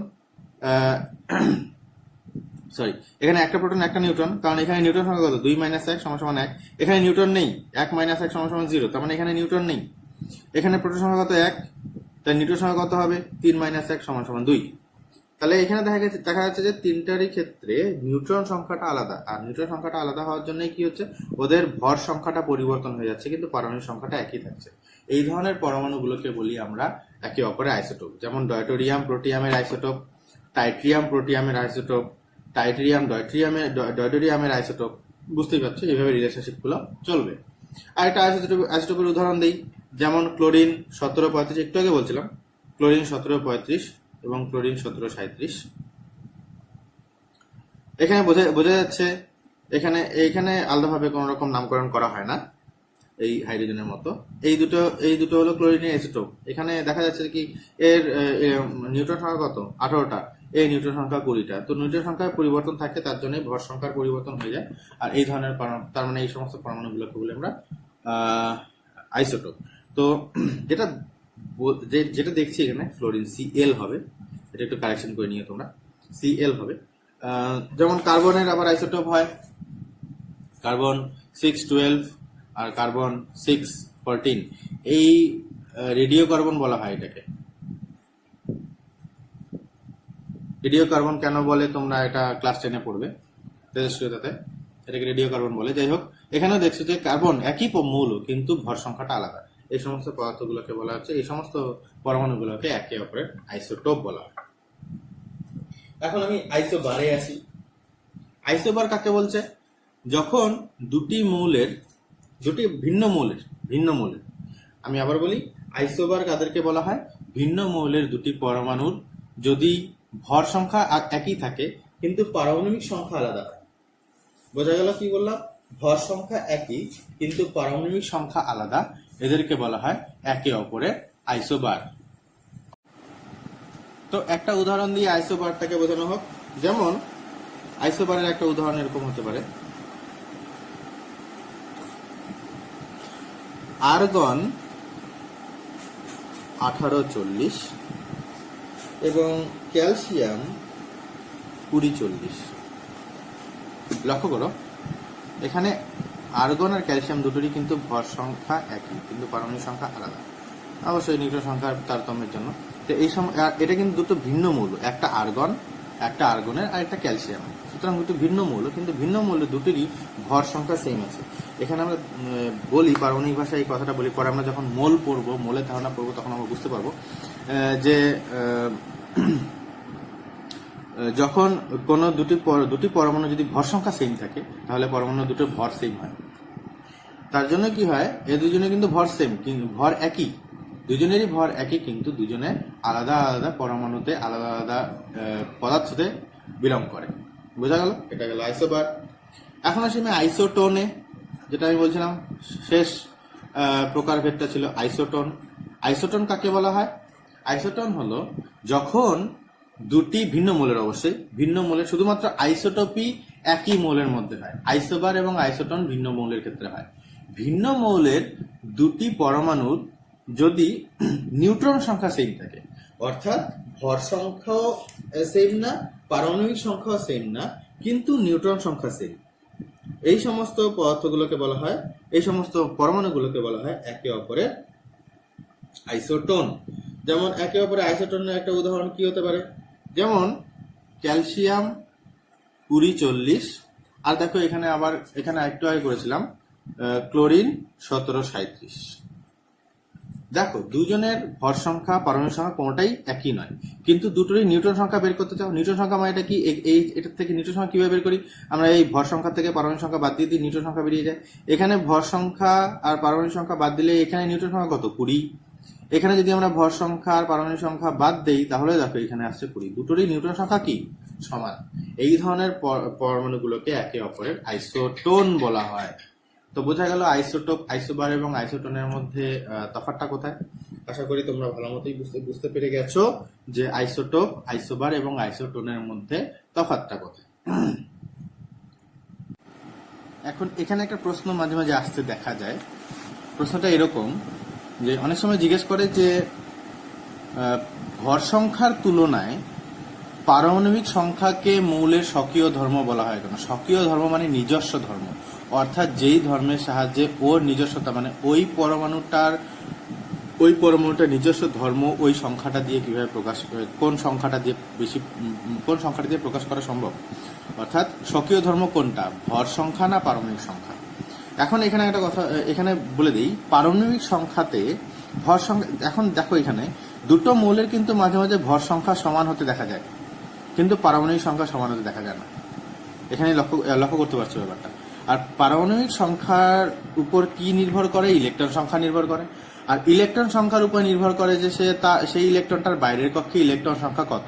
এখানে একটা প্রোটন একটা নিউট্রন, কারণ এখানে নিউট্রন সংখ্যা কত 2 - 1 = 1, এখানে নিউট্রন নেই, 1 - 1 = 0, তার মানে এখানে নিউট্রন নেই। এখানে প্রোটন সংখ্যা কত 1, তাই নিউট্রন সংখ্যা কত হবে 3 - 1 = 2। তাহলে এখানে দেখা যাচ্ছে যে তিনটারই ক্ষেত্রে নিউট্রন সংখ্যাটা আলাদা, আর নিউট্রন সংখ্যাটা আলাদা হওয়ার জন্য কি হচ্ছে, ওদের ভর সংখ্যাটা পরিবর্তন হয়ে যাচ্ছে, কিন্তু পারমাণবিক সংখ্যাটা একই থাকছে। এই ধরনের পরমাণুগুলোকে বলি আমরা একে অপরের আইসোটোপ, যেমন ডয়টোরিয়াম প্রোটিয়ামের আইসোটোপ, টাইট্রিয়াম প্রোটিয়ামের আইসোটোপ, টাইট্রিয়াম ডয়টোরিয়ামের আইসোটোপ। বুঝতেই পারছো, এইভাবে রিলেশনশিপ গুলো চলবে। আর একটা আইসোটোপের উদাহরণ দিই, যেমন ক্লোরিন 1735, একটু আগে বলছিলাম ক্লোরিন 1735 এবং ক্লোরিন 1737। এখানে বোঝা যাচ্ছে এখানে আলাদাভাবে কোনো রকম নামকরণ করা হয় না এই হাইড্রোজেনের মতো। এই দুটো হলো ক্লোরিনের আইসোটোপ। এখানে দেখা যাচ্ছে কি এর নিউট্রন সংখ্যা কত 18টা, এই নিউট্রন সংখ্যা 20টা। তো নিউট্রন সংখ্যার পরিবর্তন থাকে, তার জন্য ভর সংখ্যার পরিবর্তন হয়ে যায়। আর এই ধরনের তার মানে এই সমস্ত পরমাণুগুলোকে বলি আমরা আইসোটোপ। তো যেটা দেখছি এখানে ফ্লোরিন Cl হবে, এটা একটু কারেকশন করে নিও তোমরা, Cl হবে। যেমন কার্বনের আবার আইসোটোপ হয় কার্বন 612 আর কার্বন 614, এই রেডিও কার্বন বলা হয় এটাকে। রেডিও কার্বন কেন বলে তোমরা এটা ক্লাস 10-এ পড়বে তেজস্ক্রিয়তাতে, এটাকে রেডিও কার্বন বলে। যাই হোক, এখানেও দেখছো যে কার্বন একই মৌল কিন্তু ভর সংখ্যাটা আলাদা। এই সমস্ত পদার্থগুলোকে বলা হচ্ছে, এই সমস্ত পরমাণুগুলোকে একে অপরের আইসোটোপ বলা হয়। এখন আমি আইসোবারে আসি। আইসোবার কাকে বলছে? যখন দুটি ভিন্ন মৌলের, আমি আবার বলি, আইসোবার কাদেরকে বলা হয়? ভিন্ন মৌলের দুটি পরমাণুর যদি ভর সংখ্যা একই থাকে কিন্তু পারমাণবিক সংখ্যা আলাদা হয়। বোঝা গেল কি বললাম? ভর সংখ্যা একই কিন্তু পারমাণবিক সংখ্যা আলাদা, এদেরকে বলা হয় একে অপরের আইসোবার। তো একটা উদাহরণ দিয়ে আইসোবারটাকে বোঝানো হোক। যেমন আইসোবারের একটা উদাহরণ এরকম হতে পারে, আর্গন 1840 এবং ক্যালসিয়াম 2040। লক্ষ্য করো, এখানে আর্গন আর ক্যালসিয়াম দুটোরই কিন্তু ভর সংখ্যা একই কিন্তু পারমাণবিক সংখ্যা আলাদা, অবশ্যই নিউট্রন সংখ্যার তারতম্যের জন্য। তো এই সময় এটা কিন্তু দুটো ভিন্ন মৌল, একটা আর্গনের আর একটা ক্যালসিয়াম। সুতরাং দুটো ভিন্ন মৌল, কিন্তু ভিন্ন মৌল দুটোরই ভর সংখ্যা সেম আছে। এখানে আমরা বলি, পারমাণবিক ভাষায় এই কথাটা বলি, পরে আমরা যখন মোল পড়বো, মোলের ধারণা পড়বো, তখন আমরা বুঝতে পারবো যে যখন কোনো দুটি পরমাণু যদি ভর সংখ্যা সেম থাকে, তাহলে পরমাণু দুটোর ভর সেম হয়। তার জন্য কি হয়, এ দুজনে কিন্তু ভর সেম, কিন্তু ভর একই, দুজনেরই ভর একই, কিন্তু দুজনে আলাদা আলাদা পরমাণুতে আলাদা আলাদা পদার্থতে বিলং করে। বোঝা গেল? এটা গেল আইসোবার। এখন আসি আমি আইসোটোনে, যেটা আমি বলছিলাম শেষ প্রকারভেদটা ছিল আইসোটোন। আইসোটোন কাকে বলা হয়? আইসোটোন হলো যখন দুটি ভিন্ন মৌলের, অবশ্যই ভিন্ন মৌলের, শুধুমাত্র আইসোটোপই একই মৌলের মধ্যে হয়। আইসোবার এবং আইসোটোন ভিন্ন মৌলের ক্ষেত্রে হয়। ভিন্ন মৌলের দুটি পরমাণুর যদি নিউট্রন সংখ্যা সেম থাকে, অর্থাৎ ভর সংখ্যাও সেম না, পারমাণবিক সংখ্যাও সেম না, কিন্তু নিউট্রন সংখ্যা সেম, এই সমস্ত পদার্থগুলোকে বলা হয়, এই সমস্ত পরমাণুগুলোকে বলা হয় একে অপরের আইসোটোন। যেমন একে অপরের আইসোটোনের একটা উদাহরণ কি হতে পারে? যেমন ক্যালসিয়াম 2040, আর দেখো এখানে একটু আগে করেছিলাম ক্লোরিন 1737। দেখো দুজনের ভর সংখ্যা পারমাণবিক সংখ্যা কোনোটাই একই নয়, কিন্তু দুটোরই নিউট্রন সংখ্যা বের করতে চাও। নিউট্রন সংখ্যা মানে এটা কি? এটার থেকে নিউট্রন সংখ্যা কিভাবে বের করি? আমরা এই ভর সংখ্যা থেকে পারমাণবিক সংখ্যা বাদ দিয়ে দিই, নিউট্রন সংখ্যা বেরিয়ে যায়। এখানে ভর সংখ্যা আর পারমাণবিক সংখ্যা বাদ দিলে এখানে নিউট্রন সংখ্যা কত? 20। এখানে যদি আমরা ভর সংখ্যা আর পারমাণবিক সংখ্যা বাদ দেই, তাহলে দেখো এখানে আসছে 20। দুটোরই নিউট্রন সংখ্যা কি? সমান, এই ধরনের পরমাণুগুলোকে একে অপরের আইসোটোন বলা হয়। তো বোঝা গেল আইসোটোপ, আইসোবার এবং আইসোটোনের মধ্যে তফাৎটা কোথায়। আশা করি তোমরা ভালো মতোই বুঝতে পেরে গেছো যে আইসোটোপ, আইসোবার এবং আইসোটোনের মধ্যে তফাৎটা কোথায়। এখন এখানে একটা প্রশ্ন মাঝে মাঝে আসতে দেখা যায়। প্রশ্নটা এরকম যে অনেক সময় জিজ্ঞেস করে যে ভর সংখ্যার তুলনায় পারমাণবিক সংখ্যাকে মৌলের স্বকীয় ধর্ম বলা হয় কেন? স্বকীয় ধর্ম মানে নিজস্ব ধর্ম, অর্থাৎ যেই ধর্মের সাহায্যে ওর নিজস্বতা মানে ওই পরমাণুটার নিজস্ব ধর্ম ওই সংখ্যাটা দিয়ে কিভাবে প্রকাশ, কোন সংখ্যাটা দিয়ে প্রকাশ করা সম্ভব, অর্থাৎ স্বকীয় ধর্ম কোনটা, ভর সংখ্যা না পারমাণবিক সংখ্যা। এখন এখানে একটা কথা এখানে বলে দিই, পারমাণবিক সংখ্যাতে ভর সংখ্যা, এখন দেখো এখানে দুটো মৌলের কিন্তু মাঝে মাঝে ভর সংখ্যা সমান হতে দেখা যায়, কিন্তু পারমাণবিক সংখ্যা সমান হতে দেখা যায় না। এখানে লক্ষ্য করতে পারছো ব্যাপারটা। আর পারমাণবিক সংখ্যার উপর কি নির্ভর করে? ইলেকট্রন সংখ্যা নির্ভর করে। আর ইলেকট্রন সংখ্যার উপর নির্ভর করে যে সেই ইলেকট্রনটার বাইরের কক্ষে ইলেকট্রন সংখ্যা কত।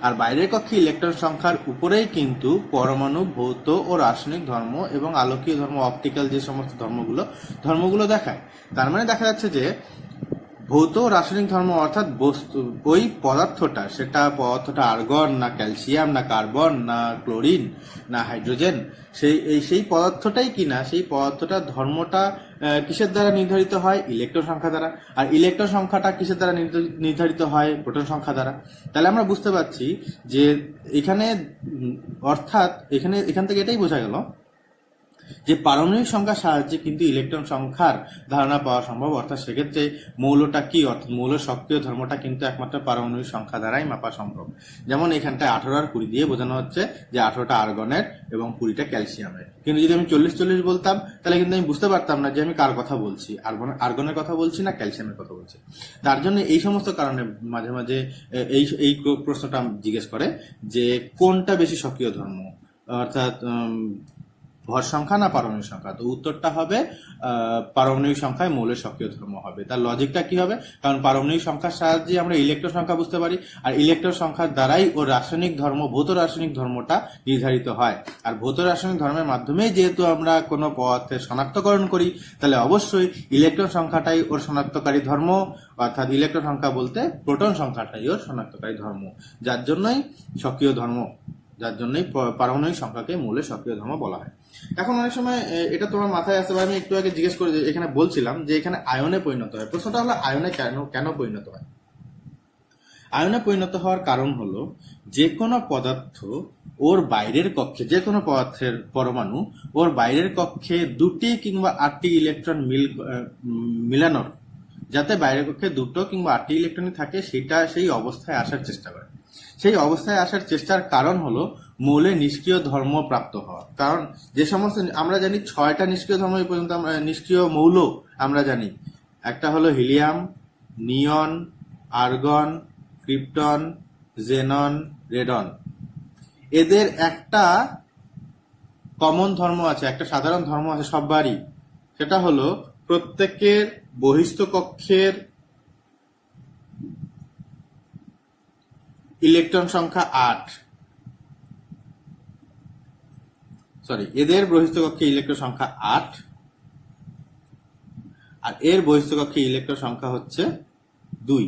আর বাইরের কক্ষে ইলেকট্রন সংখ্যার উপরেই কিন্তু পরমাণু ভৌত ও রাসায়নিক ধর্ম এবং আলোকীয় ধর্ম, অপটিক্যাল যে সমস্ত ধর্মগুলো দেখায়। তার মানে দেখা যাচ্ছে যে ভৌত ও রাসায়নিক ধর্ম অর্থাৎ বস্তু, ওই পদার্থটা, সেটা পদার্থটা আর্গন না ক্যালসিয়াম না কার্বন না ক্লোরিন না হাইড্রোজেন, সেই পদার্থটাই কিনা, সেই পদার্থটার ধর্মটা কিসের দ্বারা নির্ধারিত হয়? ইলেকট্রন সংখ্যা দ্বারা। আর ইলেকট্রন সংখ্যাটা কিসের দ্বারা নির্ধারিত হয়? প্রোটন সংখ্যা দ্বারা। তাহলে আমরা বুঝতে পারছি যে এখানে অর্থাৎ এখান থেকে এটাই বোঝা গেল যে পারমাণবিক সংখ্যার সাহায্যে কিন্তু ইলেকট্রন সংখ্যার ধারণা পাওয়া সম্ভব। অর্থাৎ সেক্ষেত্রে মৌলটা কি, অর্থাৎ মৌলের সক্রিয় ধর্মটা কিন্তু একমাত্র পারমাণবিক সংখ্যা দ্বারাই মাপা সম্ভব। যেমন এখানটায় 18 আর 20 দিয়ে বোঝানো হচ্ছে যে 18টা আর্গনের এবং 20টা ক্যালসিয়ামের। কিন্তু যদি আমি 40-40 বলতাম তাহলে কিন্তু আমি বুঝতে পারতাম না যে আমি কার কথা বলছি, আর্গনের কথা বলছি না ক্যালসিয়ামের কথা বলছি। তার জন্য এই সমস্ত কারণে মাঝে মাঝে এই প্রশ্নটা জিজ্ঞেস করে যে কোনটা বেশি সক্রিয় ধর্ম, অর্থাৎ ভর সংখ্যা না পারমাণবিক সংখ্যা। তো উত্তরটা হবে পারমাণবিক সংখ্যায় মৌলের সক্রিয় ধর্ম হবে। তার লজিকটা কি হবে? কারণ পারমাণবিক সংখ্যার সাহায্যে আমরা ইলেকট্রন সংখ্যা বুঝতে পারি, আর ইলেকট্রন সংখ্যার দ্বারাই ওর রাসায়নিক ধর্ম, ভৌত রাসায়নিক ধর্মটা নির্ধারিত হয়। আর ভৌত রাসায়নিক ধর্মের মাধ্যমেই যেহেতু আমরা কোনো পদার্থের শনাক্তকরণ করি, তাহলে অবশ্যই ইলেকট্রন সংখ্যাটাই ওর শনাক্তকারী ধর্ম, অর্থাৎ ইলেকট্রন সংখ্যা বলতে প্রোটন সংখ্যাটাই ওর শনাক্তকারী ধর্ম, যার জন্যই সক্রিয় ধর্ম, যার জন্যই পারমাণবিক সংখ্যাকে মৌলের সক্রিয় ধর্ম বলা হয়। এখন অনেক সময় এটা তোমার মাথায় আসতে পারে, আমি একটু আগে জিজ্ঞেস করে এখানে বলছিলাম যে এখানে আয়নে পরিণত হয়। প্রশ্নটা হলো আয়নে কেন পরিণত হয়? আয়নে পরিণত হওয়ার কারণ হলো যে কোনো পদার্থ ওর বাইরের কক্ষে, যে কোনো পদার্থের পরমাণু ওর বাইরের কক্ষে 2টি কিংবা 8টি ইলেকট্রন মিলানোর, যাতে বাইরের কক্ষে 2টো কিংবা 8টি ইলেকট্রন থাকে, সেই অবস্থায় আসার চেষ্টা করে। সেই অবস্থায় আসার চেষ্টার কারণ হলো মৌলের নিষ্ক্রিয় ধর্ম প্রাপ্ত হওয়া। কারণ যে সমস্ত আমরা জানি 6টা নিষ্ক্রিয় ধর্ম এই পর্যন্ত, আমরা নিষ্ক্রিয় মৌল আমরা জানি, একটা হলো হিলিয়াম, নিয়ন, আর্গন, ক্রিপ্টন, জেনন, রেডন। এদের একটা কমন ধর্ম আছে, একটা সাধারণ ধর্ম আছে সববারই, সেটা হলো প্রত্যেকের বহিস্থ কক্ষের ইলেকট্রন সংখ্যা 8। এদের বহিস্থ কক্ষে ইলেকট্রন সংখ্যা 8, আর এর বহিস্থ কক্ষে ইলেকট্রন সংখ্যা হচ্ছে 2।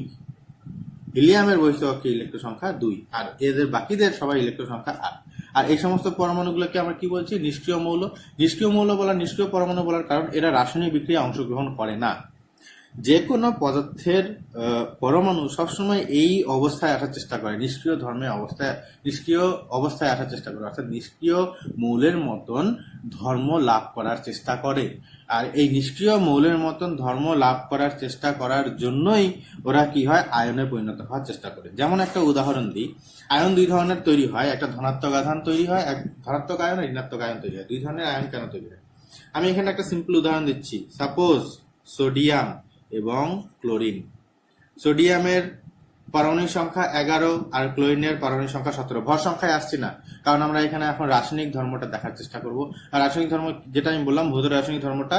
হিলিয়ামের বহিস্থ কক্ষে ইলেকট্রন সংখ্যা 2, আর এদের বাকিদের সবাই ইলেকট্রন সংখ্যা 8। আর এই সমস্ত পরমাণুগুলোকে আমরা কি বলছি? নিষ্ক্রিয় মৌল। নিষ্ক্রিয় মৌল বলার, নিষ্ক্রিয় পরমাণু বলার কারণ এরা রাসায়নিক বিক্রিয়া অংশগ্রহণ করে না। যে কোনো পদার্থের পরমাণু সবসময় এই অবস্থায় আসার চেষ্টা করে, নিষ্ক্রিয় অবস্থায় আসার চেষ্টা করে, অর্থাৎ নিষ্ক্রিয় মৌলের মতন ধর্ম লাভ করার চেষ্টা করে। আর এই নিষ্ক্রিয় মৌলের মতন ধর্ম লাভ করার চেষ্টা করার জন্যই ওরা কি হয়? আয়নে পরিণত হওয়ার চেষ্টা করে। যেমন একটা উদাহরণ দিই, আয়ন 2 ধরনের তৈরি হয়, একটা ধনাত্মক আধান তৈরি হয়, এক ধনাত্মক আয়ন, ঋণাত্মক আয়ন তৈরি হয়। 2 ধরনের আয়ন কেন তৈরি হয়? আমি এখানে একটা সিম্পল উদাহরণ দিচ্ছি। সাপোজ সোডিয়াম এবং ক্লোরিন। সোডিয়ামের পারমাণবিক সংখ্যা 11 আর ক্লোরিনের পারমাণবিক সংখ্যা 17। ভর সংখ্যায় আসছি না, কারণ আমরা এখানে এখন রাসায়নিক ধর্মটা দেখার চেষ্টা করব। আর রাসায়নিক ধর্ম যেটা আমি বললাম, ভৌত রাসায়নিক ধর্মটা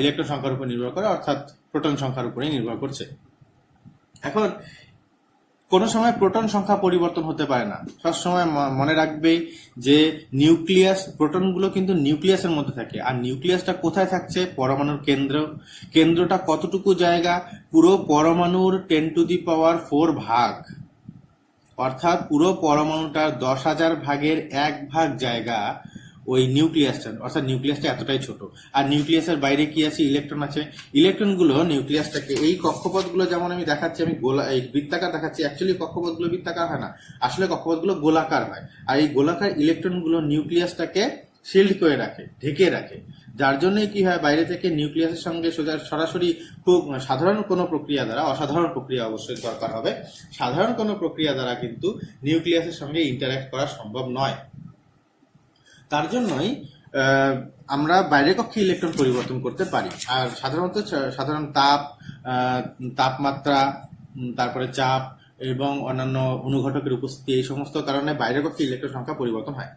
ইলেকট্রন সংখ্যার উপর নির্ভর করে, অর্থাৎ প্রোটন সংখ্যার উপরেই নির্ভর করছে। এখন কোনো সময় প্রোটন সংখ্যা পরিবর্তন হতে পারে না। সবসময় মনে রাখবে যে নিউক্লিয়াস, প্রোটনগুলো কিন্তু নিউক্লিয়াসের মধ্যে থাকে, আর নিউক্লিয়াসটা কোথায় থাকছে? পরমাণুর কেন্দ্রটা কতটুকু জায়গা? পুরো পরমাণুর 10⁴ ভাগ, অর্থাৎ পুরো পরমাণুটার 10,000 ভাগের 1 ভাগ জায়গা ওই নিউক্লিয়াসটা, অর্থাৎ নিউক্লিয়াসটা এতটাই ছোট। আর নিউক্লিয়াসের বাইরে কি আছে? ইলেকট্রন আছে। ইলেকট্রনগুলো নিউক্লিয়াসটাকে, এই কক্ষপথগুলো যেমন আমি দেখাচ্ছি, আমি এই বৃত্তাকার দেখাচ্ছি, অ্যাকচুয়ালি কক্ষপথগুলো বৃত্তাকার হয় না, আসলে কক্ষপথগুলো গোলাকার হয়। আর এই গোলাকার ইলেকট্রনগুলো নিউক্লিয়াসটাকে শিল্ড করে রাখে, ঢেকে রাখে, যার জন্য কি হয়, বাইরে থেকে নিউক্লিয়াসের সঙ্গে সরাসরি খুব সাধারণ কোনো প্রক্রিয়া দ্বারা, অসাধারণ প্রক্রিয়া অবশ্যই দরকার হবে, সাধারণ কোনো প্রক্রিয়া দ্বারা কিন্তু নিউক্লিয়াসের সঙ্গে ইন্টারঅ্যাক্ট করা সম্ভব নয়। তার জন্যই আমরা বাইরের কক্ষে ইলেকট্রন পরিবর্তন করতে পারি। আর সাধারণত সাধারণ তাপমাত্রা, তারপরে চাপ এবং অন্যান্য অনুঘটকের উপস্থিতি, এই সমস্ত কারণে বাইরের কক্ষে ইলেকট্রন সংখ্যা পরিবর্তন হয়।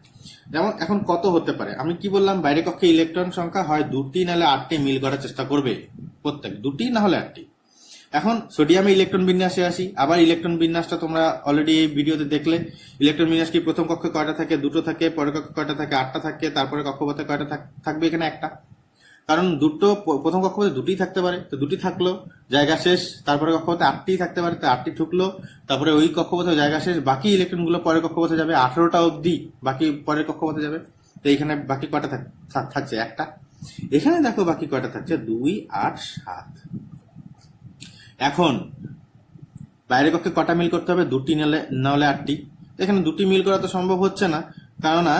যেমন এখন কত হতে পারে? আমি কি বললাম, বাইরের কক্ষে ইলেকট্রন সংখ্যা হয় 2টি নাহলে 8টি মিল করার চেষ্টা করবে, প্রত্যেক 2টি না হলে 8টি। এখন সোডিয়ামে ইলেকট্রন বিন্যাসে আসি। আবার ইলেকট্রন বিন্যাসটা তোমরা অলরেডি এই ভিডিওতে দেখলে। ইলেকট্রন বিন্যাস কি? প্রথম কক্ষে কয়টা থাকে? 2টো থাকে। পরের কক্ষে কয়টা থাকে? 8টা থাকে। তারপরে কক্ষপথে কয়টা থাকবে? এখানে একটা। কারণ প্রথম কক্ষপথে 2টি থাকতে পারে, তো 2টি থাকলো, জায়গা শেষ। তারপরে কক্ষপথে 8টি থাকতে পারে, তো 8টি ঢুকলো। তারপরে ওই কক্ষপথে জায়গা শেষ, বাকি ইলেকট্রনগুলো পরের কক্ষপথে যাবে, 18টা অবধি বাকি পরের কক্ষপথে যাবে। তো এখানে বাকি কয়টা থাকছে? একটা। এখানে দেখো বাকি কয়টা থাকছে? 2, 8, 7। এখন বাইরের কক্ষে কটা মিল করতে হবে? 2টি না হলে 8টি। এখানে 2টি মিল করা তো সম্ভব হচ্ছে না, কেননা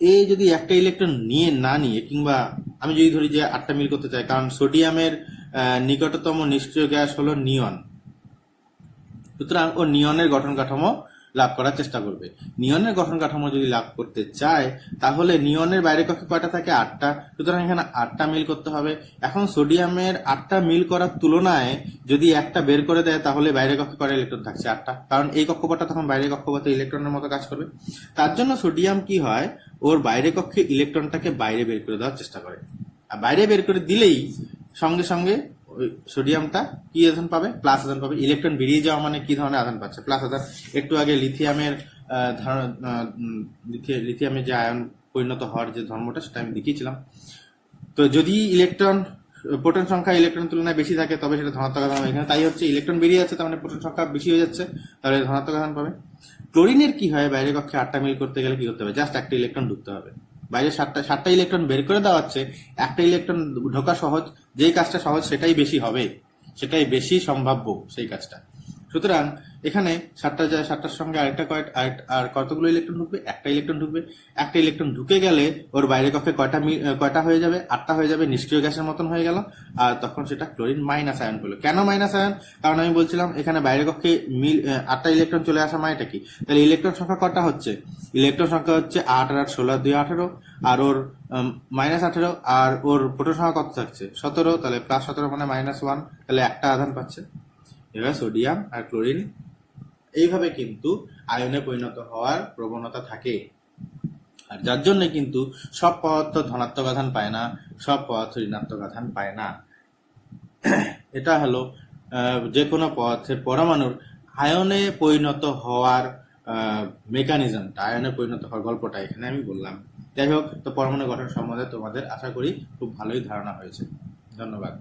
এই যদি একটা ইলেকট্রন না নিয়ে, কিংবা আমি যদি ধরি যে 8টা মিল করতে চাই, কারণ সোডিয়ামের নিকটতম নিষ্ক্রিয় গ্যাস হলো নিয়ন, সুতরাং ও নিয়নের গঠন কাঠামো লাভ করার চেষ্টা করবে। নিয়নের গঠন কাঠামো যদি লাভ করতে চায়, তাহলে নিয়নের বাইরের কক্ষে কয়টা থাকে? 8টা। সুতরাং এখানে 8টা মিল করতে হবে। এখন সোডিয়ামের 8টা মিল করার তুলনায় যদি একটা বের করে দেয়, তাহলে বাইরের কক্ষে কয়টা ইলেকট্রন থাকছে? 8টা, কারণ এই কক্ষপথটা তখন বাইরের কক্ষপথে ইলেকট্রনের মতো কাজ করবে। তার জন্য সোডিয়াম কি হয়, ওর বাইরের কক্ষে ইলেকট্রনটাকে বাইরে বের করে দেওয়ার চেষ্টা করে। আর বাইরে বের করে দিলেই সঙ্গে সঙ্গে ওই সোডিয়ামটা কি আধান পাবে? প্লাস আধান পাবে। ইলেকট্রন বেরিয়ে যাওয়া মানে কি ধরনের আধান পাচ্ছে? প্লাস আধান। একটু আগে লিথিয়ামের যে আয়ন পরিণত হওয়ার যে ধর্মটা, সেটা আমি দেখিয়েছিলাম। তো যদি প্রোটন সংখ্যা ইলেকট্রন তুলনায় বেশি থাকে, তবে সেটা ধনাত্মক আধান হবে। এখানে তাই হচ্ছে, ইলেকট্রন বেরিয়ে যাচ্ছে, তার মানে প্রোটন সংখ্যা বেশি হয়ে যাচ্ছে, তাহলে ধনাত্মক আধান পাবে। ক্লোরিনের কি হয়? বাইরের কক্ষে 8টা মিল করতে গেলে কি করতে হবে? জাস্ট একটা ইলেকট্রন ঢুকতে হবে। বাইরে 7টা ইলেকট্রন বের করে দেওয়া হচ্ছে, একটা ইলেকট্রন ঢোকা সহজ। যেই কাজটা সহজ সেটাই বেশি হবে, সেটাই বেশি সম্ভাব্য সেই কাজটা। সুতরাং এখানে 7টার সঙ্গে আর কতগুলো ইলেকট্রন ঢুকবে? একটা ইলেকট্রন ঢুকবে। একটা ইলেকট্রন ঢুকে গেলে ওর বাইরের কক্ষে কয়টা হয়ে যাবে? 8টা হয়ে যাবে, নিষ্ক্রিয় গ্যাসের মতন হয়ে গেল। আর তখন সেটা ক্লোরিন মাইনাস আয়ন হলো। কেন মাইনাস আয়ন? কারণ আমি বলছিলাম এখানে বাইরের কক্ষে 8টা ইলেকট্রন চলে আসা মানেটা কি? তাহলে ইলেকট্রন সংখ্যা কটা হচ্ছে? ইলেকট্রন সংখ্যা হচ্ছে 8 আর 8 16, 2 18, আর ওর -18, আর ওর প্রোটন সংখ্যা কত থাকছে? 17। তাহলে +17 মানে -1, তাহলে একটা আধান পাচ্ছে। এবার সোডিয়াম আর ক্লোরিন এইভাবে কিন্তু আয়নে পরিণত হওয়ার প্রবণতা থাকে। আর যার জন্য কিন্তু সব পদার্থ ধনাত্মক আধান পায় না, সব পদার্থ ঋণাত্মক আধান পায় না। এটা হলো যে কোনো পদার্থের পরমাণুর আয়নে পরিণত হওয়ার মেকানিজমটা, আয়নে পরিণত হওয়ার গল্পটা এখানে আমি বললাম। যাই হোক, তো পরমাণু গঠন সম্বন্ধে তোমাদের আশা করি খুব ভালোই ধারণা হয়েছে। ধন্যবাদ।